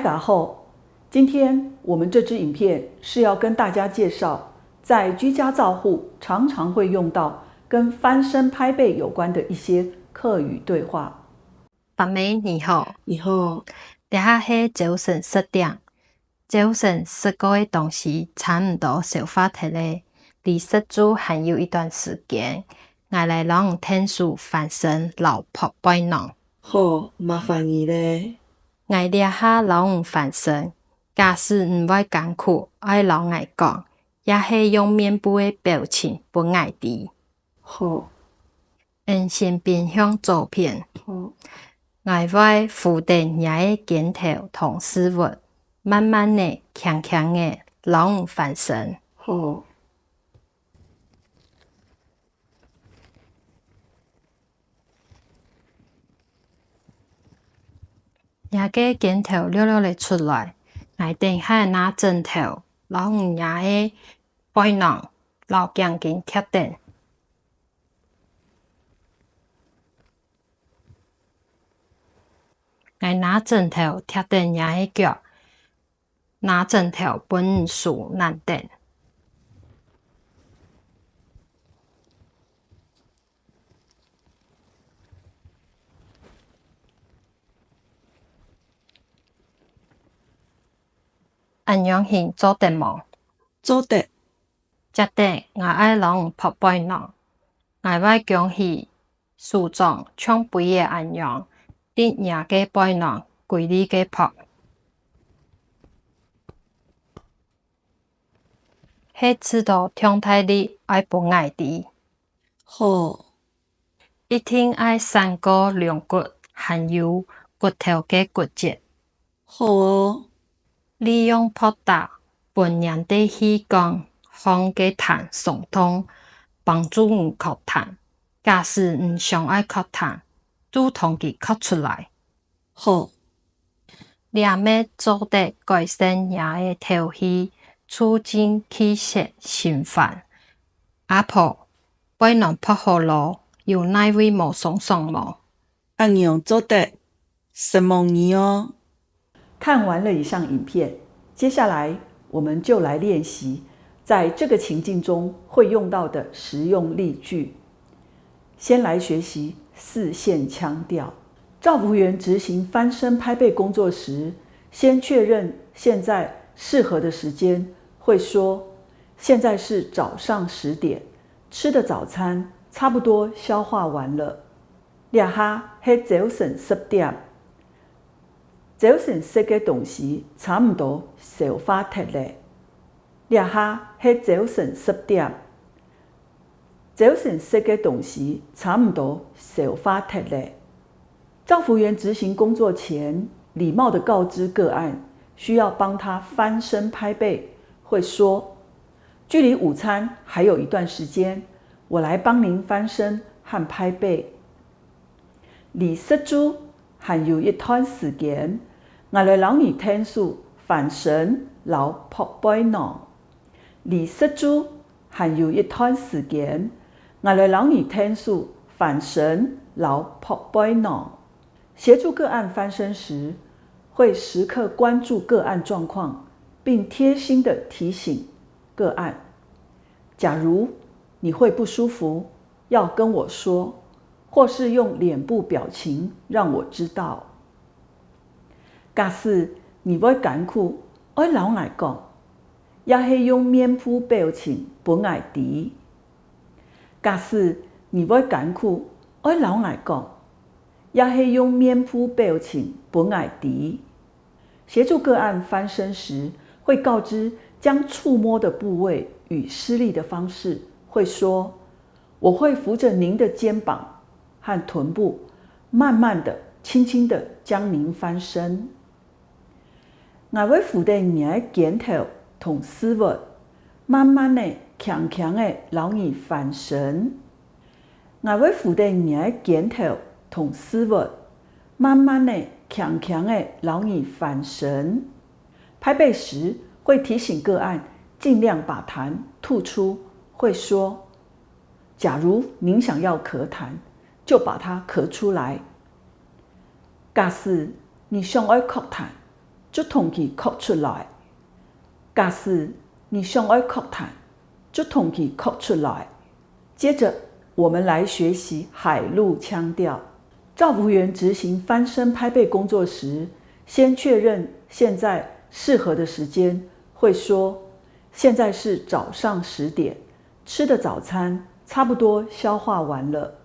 大家好，今天我们这支影片是要跟大家介绍，在居家照护常常会用到跟翻身拍背有关的一些客语对话。爸妹你好，你好，等下是早晨10点，早晨10個東西差唔多收發體咧，離10組還有一段時間，我來讓天數翻身老婆背囊。好，麻煩你咧。我哋下讓翻身，假使唔會艱苦，愛老我講，也係用面部嘅表情不愛啲。好，先變向左片。好，我會扶定你嘅肩頭同絲襪，慢慢地、強強地讓翻身。好，也個肩頭溜溜地出來，我等下拿枕頭，讓你嘅背囊老強緊貼定。我拿枕頭貼定你嘅腳，拿枕頭本數難定。按樣型做得冇？做得。接着我愛讓拍背囊，我會講起梳妝槍背嘅按樣，啲嘢嘅背囊規律嘅拍。係知道聽太力愛不愛啲。好，一定愛3個兩骨，還有骨頭嘅骨節。好哦。利用拍打本人的氣功，讓嘅痰鬆通，幫助唔咳痰。假使唔想愛咳痰，都同佢咳出來。好，你咩做得改善人嘅頭氣，促進氣血循環。阿婆，背囊拍好咯，有哪位冇鬆鬆冇？按樣做得，什麼你哦？看完了以上影片，接下來我們就來練習在這個情境中會用到的實用例句。先來學習4線腔調。照服員執行翻身拍背工作時，先確認現在適合的時間，會說現在是早上10點，吃的早餐差不多消化完了。倆下係早晨10點，早晨食嘅東西差唔多消化脫咧。倆下係早晨10點，早晨食嘅東西差唔多消化脫咧。照服員執行工作前，禮貌地告知個案需要幫他翻身拍背，會說：距離午餐還有一段時間，我來幫您翻身和拍背。離10組還有一段時間，我來讓你聽數翻身老拍背囊。離10組還有一段時間，我來讓你聽數翻身老拍背囊。協助個案翻身時，會時刻關注個案狀況，並貼心地提醒個案：假如你會不舒服，要跟我說，或是用臉部表情讓我知道。假使你會艱苦，愛老愛講，也係用面部表情不愛啲。假使你會艱苦，愛老愛講，也係用面部表情不愛啲。協助個案翻身時，會告知將觸摸的部位與施力的方式，會說：我會扶着您的肩膀和臀部，慢慢的、輕輕的將您翻身。我會扶着您的肩頭同絲襪，慢慢的、強強的讓你翻身。我會扶着您的肩頭同絲襪，慢慢的、強強的讓你翻身。拍背時會提醒個案盡量把痰吐出，會說：假如您想要咳痰，就把它咳出來。假使你想要咳痰，就通去哭出来。假使你想要哭痰，就通去哭出来。接着，我们来学习海陆腔调。照服员执行翻身拍背工作时，先确认现在适合的时间，会说：现在是早上10点，吃的早餐差不多消化完了。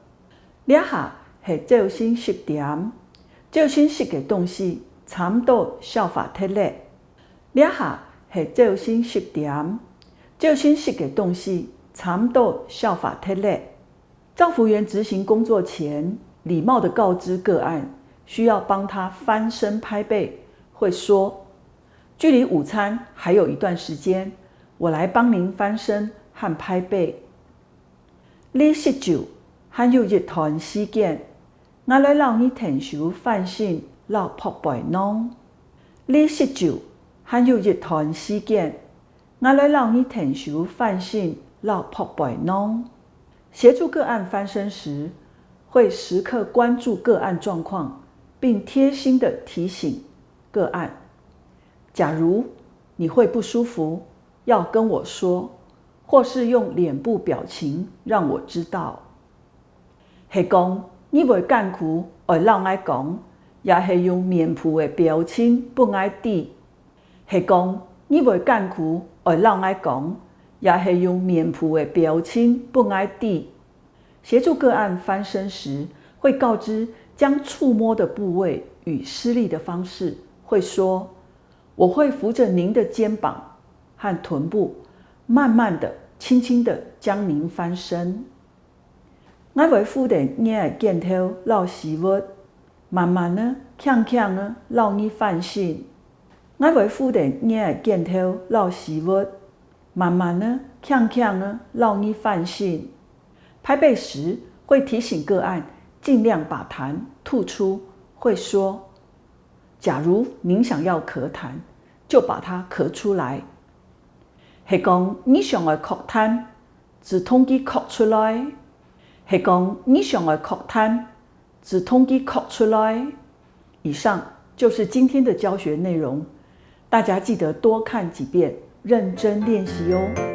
这下是照新10点，照新食的东西差不多消化脱了。这下是照新10点，照新食的东西差不多消化脱了。照服员执行工作前，礼貌地告知个案需要帮他翻身拍背，会说：距离午餐还有一段时间，我来帮您翻身和拍背。你食酒还有一段时間，我來讓你停手翻身落撲背儂。你食酒還有一段時間，我來讓你停手翻身落撲背儂。協助個案翻身時，會時刻關注個案狀況，並貼心地提醒個案：假如你會不舒服，要跟我說，或是用臉部表情讓我知道。是講你袂艱苦會讓我講，也是用面部的表情不愛滴。是講你袂艱苦會讓我講，也是用面部的表情不愛滴。協助個案翻身時，會告知將觸摸的部位與施力的方式，會說：我會扶着您的肩膀和臀部，慢慢的、輕輕的將您翻身。我會扶着你的肩頭到膝屈，慢慢的、輕輕的讓你翻身。我會扶着你的肩頭到膝屈，慢慢的、輕輕的讓你翻身。拍背時會提醒個案盡量把痰吐出，會說：假如您想要咳痰，就把它咳出來。是講你想要咳痰，只通去咳出來。是講你想要咳痰，只通去咳出來。以上就是今天的教學內容，大家記得多看幾遍，認真練習哦。